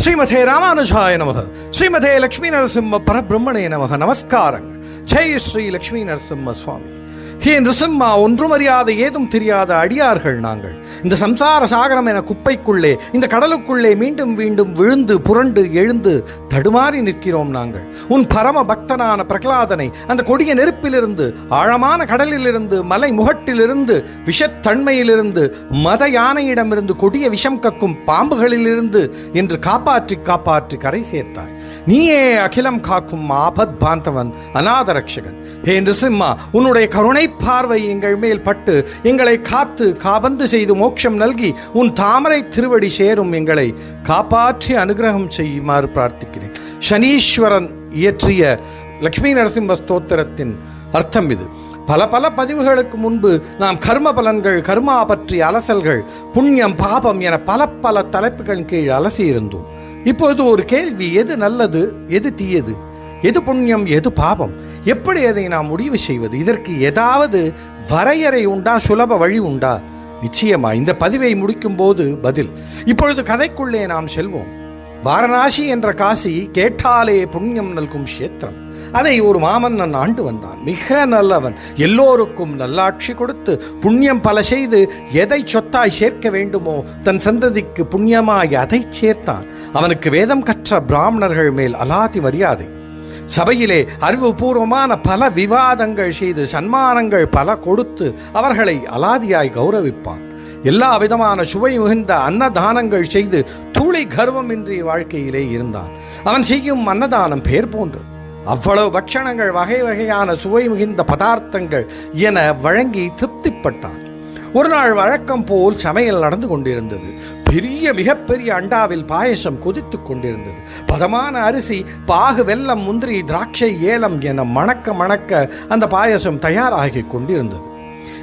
ஸ்ரீமதே ராமானுஜாய நமக. ஸ்ரீமதே லக்ஷ்மி நரசிம்ம பரபிரம்மணே நமக. நமஸ்காரங்கள். ஜெய் ஸ்ரீ லக்ஷ்மி நரசிம்ம சுவாமி. ஹே நிருசிம்மா, ஒன்றும் அறியாத ஏதும் தெரியாத அடியார்கள் நாங்கள். இந்த சம்சார சாகரம் என குப்பைக்குள்ளே, இந்த கடலுக்குள்ளே மீண்டும் மீண்டும் விழுந்து புரண்டு எழுந்து தடுமாறி நிற்கிறோம் நாங்கள். உன் பரம பக்தனான பிரகலாதனை அந்த கொடிய நெருப்பிலிருந்து, ஆழமான கடலிலிருந்து, மலை முகட்டிலிருந்து, விஷத்தன்மையிலிருந்து, மத யானையிடமிருந்து, கொடிய விஷம் கக்கும் பாம்புகளிலிருந்து என்று காப்பாற்றி காப்பாற்றி கரை சேர்த்தாய். நீயே அகிலம் காக்கும் ஆபத் பாந்தவன், அநாத ரட்சகன். ஹே நிருசிம்மா, உன்னுடைய கருணை பார்வை எங்கள் மேல் பட்டு எங்களை காத்து காபந்து செய்து மோட்சம் நல்கி உன் தாமரை திருவடி சேரும் எங்களை காப்பாற்றி அனுகிரகம் செய்யுமாறு பிரார்த்திக்கிறேன். சனீஸ்வரன் இயற்றிய லக்ஷ்மி நரசிம்ம ஸ்தோத்திரத்தின் அர்த்தம் இது. பல பல பதிவுகளுக்கு முன்பு நாம் கர்ம பலன்கள், கர்மா பற்றிய அலசல்கள், புண்ணியம் பாபம் என பல பல தலைப்புகள் கீழ் அலசியிருந்தோம். இப்பொழுது ஒரு கேள்வி: எது நல்லது, எது தீயது, எது புண்ணியம், எது பாபம், எப்படி அதை நாம் முடிவு செய்வது? இதற்கு ஏதாவது வரையறை உண்டா, சுலப வழி உண்டா? நிச்சயமா இந்த பதிவை முடிக்கும் போது பதில். இப்பொழுது கதைக்குள்ளே நாம் செல்வோம். வாரணாசி என்ற காசி கேட்டாலே புண்ணியம் நல்கும் கஷேத்திரம். அதை ஒரு மாமன்னன் ஆண்டு வந்தான். மிக நல்லவன். எல்லோருக்கும் நல்லாட்சி கொடுத்து புண்ணியம் பல செய்து எதை சொத்தாய் சேர்க்க வேண்டுமோ தன் சந்ததிக்கு புண்ணியமாய் அதை சேர்த்தான். அவனுக்கு வேதம் கற்ற பிராமணர்கள் மேல் அலாதி மரியாதை. சபையிலே அறிவுபூர்வமான பல விவாதங்கள் செய்து சன்மானங்கள் பல கொடுத்து அவர்களை அலாதியாய் கௌரவிப்பான். எல்லா விதமான சுவை மிகுந்த அன்னதானங்கள் செய்து தூளி கர்வமின்றி வாழ்க்கையிலே இருந்தான். அவன் செய்யும் அன்னதானம் பேர் போன்று. அவ்வளவு பக்ஷணங்கள், வகை வகையான சுவை மிகுந்த பதார்த்தங்கள் என வழங்கி திருப்திப்பட்டான். ஒரு நாள் வழக்கம் போல் சமையல் நடந்து கொண்டிருந்தது. மிகப்பெரிய அண்டாவில் பாயசம் கொதித்து கொண்டிருந்தது. பதமான அரிசி, பாகு, வெல்லம், முந்திரி, திராட்சை, ஏலம் என மணக்க மணக்க அந்த பாயசம் தயாராகி கொண்டிருந்தது.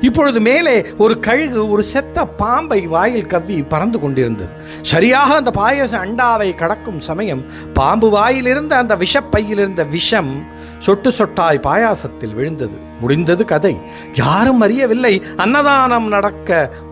இப்பொழுது மேலே ஒரு கழுகு ஒரு செத்த பாம்பை வாயில் கவ்வி பறந்து கொண்டிருந்தது. சரியாக அந்த பாயச அண்டாவை கடக்கும் சமயம் பாம்பு வாயிலிருந்த அந்த விஷப்பையிலிருந்த விஷம் சொட்டு சொட்டாய் பாயாசத்தில் விழுந்தது. முடிந்தது கதை. யாரும் அறியவில்லை. அன்னதானம் நடக்க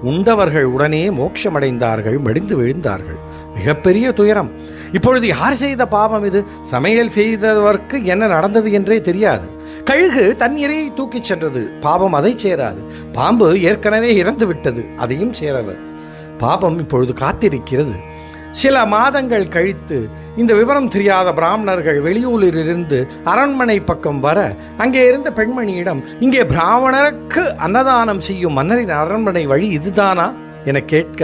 உண்டவர்கள் உடனே மோட்சமடைந்தார்கள், மடிந்து விழுந்தார்கள். மிகப்பெரிய துயரம். இப்பொழுது யார் செய்த பாவம் இது? சமையல் செய்தவர்க்கு என்ன நடந்தது என்றே தெரியாது. கழுகு தன் இரையை தூக்கிச் சென்றது. பாவம் அதை சேராது. பாம்பு ஏற்கனவே இறந்து விட்டது, அதையும் சேரவர். பாபம் இப்பொழுது காத்திருக்கிறது. சில மாதங்கள் கழித்து இந்த விவரம் தெரியாத பிராமணர்கள் வெளியூரிலிருந்து அரண்மனை பக்கம் வர அங்கே இருந்த பெண்மணியிடம், இங்கே பிராமணருக்கு அன்னதானம் செய்யும் மன்னரின் அரண்மனை வழி இதுதானா என கேட்க,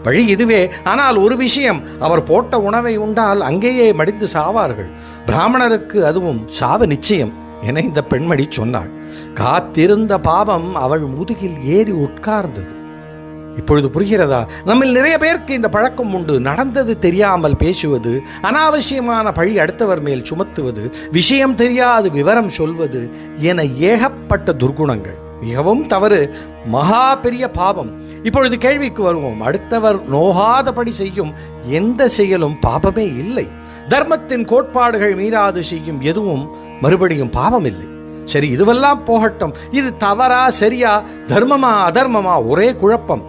வழி இதுவே, ஆனால் ஒரு விஷயம், அவர் போட்ட உணவை உண்டால் அங்கேயே மடிந்து சாவார்கள். பிராமணருக்கு அதுவும் சாவு நிச்சயம் என இந்த பெண்மணி சொன்னாள். காத்திருந்த பாவம் அவள் முதுகில் ஏறி உட்கார்ந்தது. இப்பொழுது புரிகிறதா? நம்மில் நிறைய பேருக்கு இந்த பழக்கம் உண்டு. நடந்தது தெரியாமல் பேசுவது, அனாவசியமான பழி அடுத்தவர் மேல் சுமத்துவது, விஷயம் தெரியாது விவரம் சொல்வது என ஏகப்பட்ட துர்குணங்கள். மிகவும் தவறு, மகா பெரிய பாவம். இப்பொழுது கேள்விக்கு வருவோம். அடுத்தவர் நோகாதபடி செய்யும் எந்த செயலும் பாபமே இல்லை. தர்மத்தின் கோட்பாடுகள் மீறாது செய்யும் எதுவும் மறுபடியும் பாவம் இல்லை. சரி, இதுவெல்லாம் போகட்டும். இது தவறா சரியா, தர்மமா அதர்மமா, ஒரே குழப்பம்.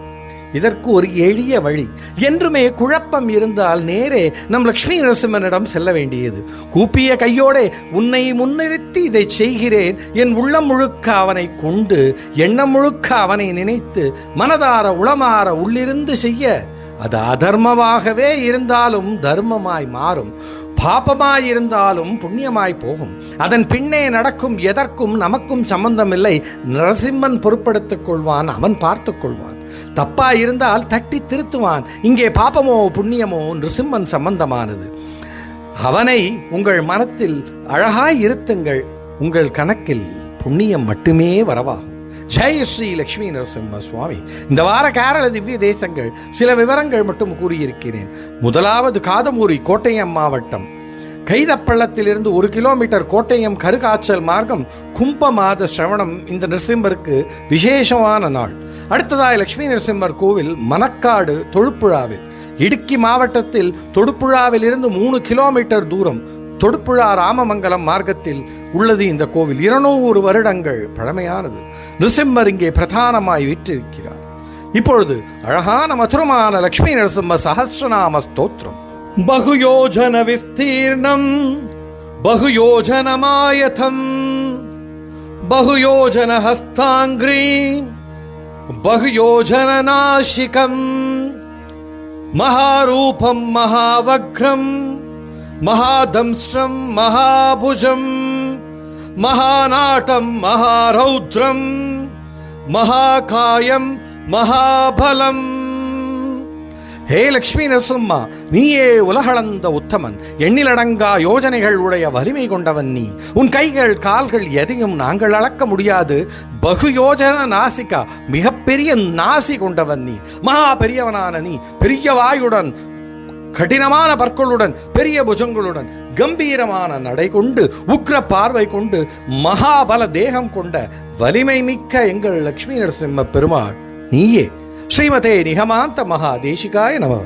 இதற்கு ஒரு எளிய வழி. என்றுமே குழப்பம் இருந்தால் நேரே நம் லக்ஷ்மி நரசிம்மனிடம் செல்ல வேண்டியது. கூப்பிய கையோடே, உன்னை முன்னிறுத்தி இதை செய்கிறேன், என் உள்ளம் முழுக்க அவனை கொண்டு, எண்ணம் முழுக்க அவனை நினைத்து, மனதார உளமாற உள்ளிருந்து செய்ய, அது அதர்மமாகவே இருந்தாலும் தர்மமாய் மாறும், பாபமாய் இருந்தாலும் புண்ணியமாய் போகும். அதன் பின்னே நடக்கும் எதற்கும் நமக்கும் சம்பந்தமில்லை. நரசிம்மன் பொறுப்படுத்திக் கொள்வான், அவன் பார்த்துக் கொள்வான். தப்பா இருந்தால் தட்டி திருத்துவான். இங்கே பாபமோ புண்ணியமோ நிருசிம்மன் சம்பந்தமானது. அவனை உங்கள் மனத்தில் அழகாய் இருத்துங்கள். உங்கள் கணக்கில் புண்ணியம் மட்டுமே வரவாகும். ஜெய் ஸ்ரீ லக்ஷ்மி நரசிம்ம சுவாமி. இந்த வார கேரள திவ்ய தேசங்கள் சில விவரங்கள் மட்டும் கூறியிருக்கிறேன். முதலாவது காதமூரி, கோட்டயம் மாவட்டம். கைதப்பள்ளத்திலிருந்து 1 கிலோமீட்டர் கோட்டயம் கருகாச்சல் மார்க்கம் கும்ப மாத சிரவணம் இந்த நரசிம்மருக்கு விசேஷமான நாள். அடுத்ததாய் லட்சுமி நரசிம்மர் கோவில் மணக்காடு, தொடுப்புழாவில். இடுக்கி மாவட்டத்தில் தொடுப்புழாவில் இருந்து 3 கிலோமீட்டர் தூரம் தொடுப்புழா ராமமங்கலம் மார்க்கத்தில் உள்ளது இந்த கோவில். 200 வருடங்கள் பழமையானது. நிருசிம்மர் இங்கே பிரதானமாய் வீற்றிருக்கிறார். இப்பொழுது அழகான மதுரமான லக்ஷ்மி நரசிம்ம சஹஸ்ரநாம ஸ்தோத்திரம். பகுயோஜன விஸ்தீர்ணம் பகுயோஜனமாயதம் பகுயோஜன ஹஸ்தாங்கிரீ பகுயோஜன நாசிகம் மகாரூபம் மகாவக்ரம் மகாதம்ஸ்ரம் மகாபுஜம் மகாநாட்டம் மகாரௌத்ரம் மகாகாயம் மகாபலம். ஹே லக்ஷ்மி நரசிம்மா, நீயே உலகளந்த உத்தமன், எண்ணிலடங்கா யோஜனைகள் உடைய வலிமை கொண்டவன் நீ. உன் கைகள் கால்கள் எதையும் நாங்கள் அளக்க முடியாது. பகுயோஜன நாசிகா, மிகப்பெரிய நாசி கொண்டவன் நீ. மகா பெரியவனான நீ, பெரிய வாயுடன், கடினமான பற்களுடன், பெரிய புஜங்களுடன், கம்பீரமான நடை கொண்டு, உக்ர பார்வை கொண்டு, மகாபல தேகம் கொண்ட வலிமை மிக்க எங்கள் லக்ஷ்மி நரசிம்ம பெருமாள் நீயே. ஸ்ரீமதே நிகமாந்த மகாதேசிகாய நமः.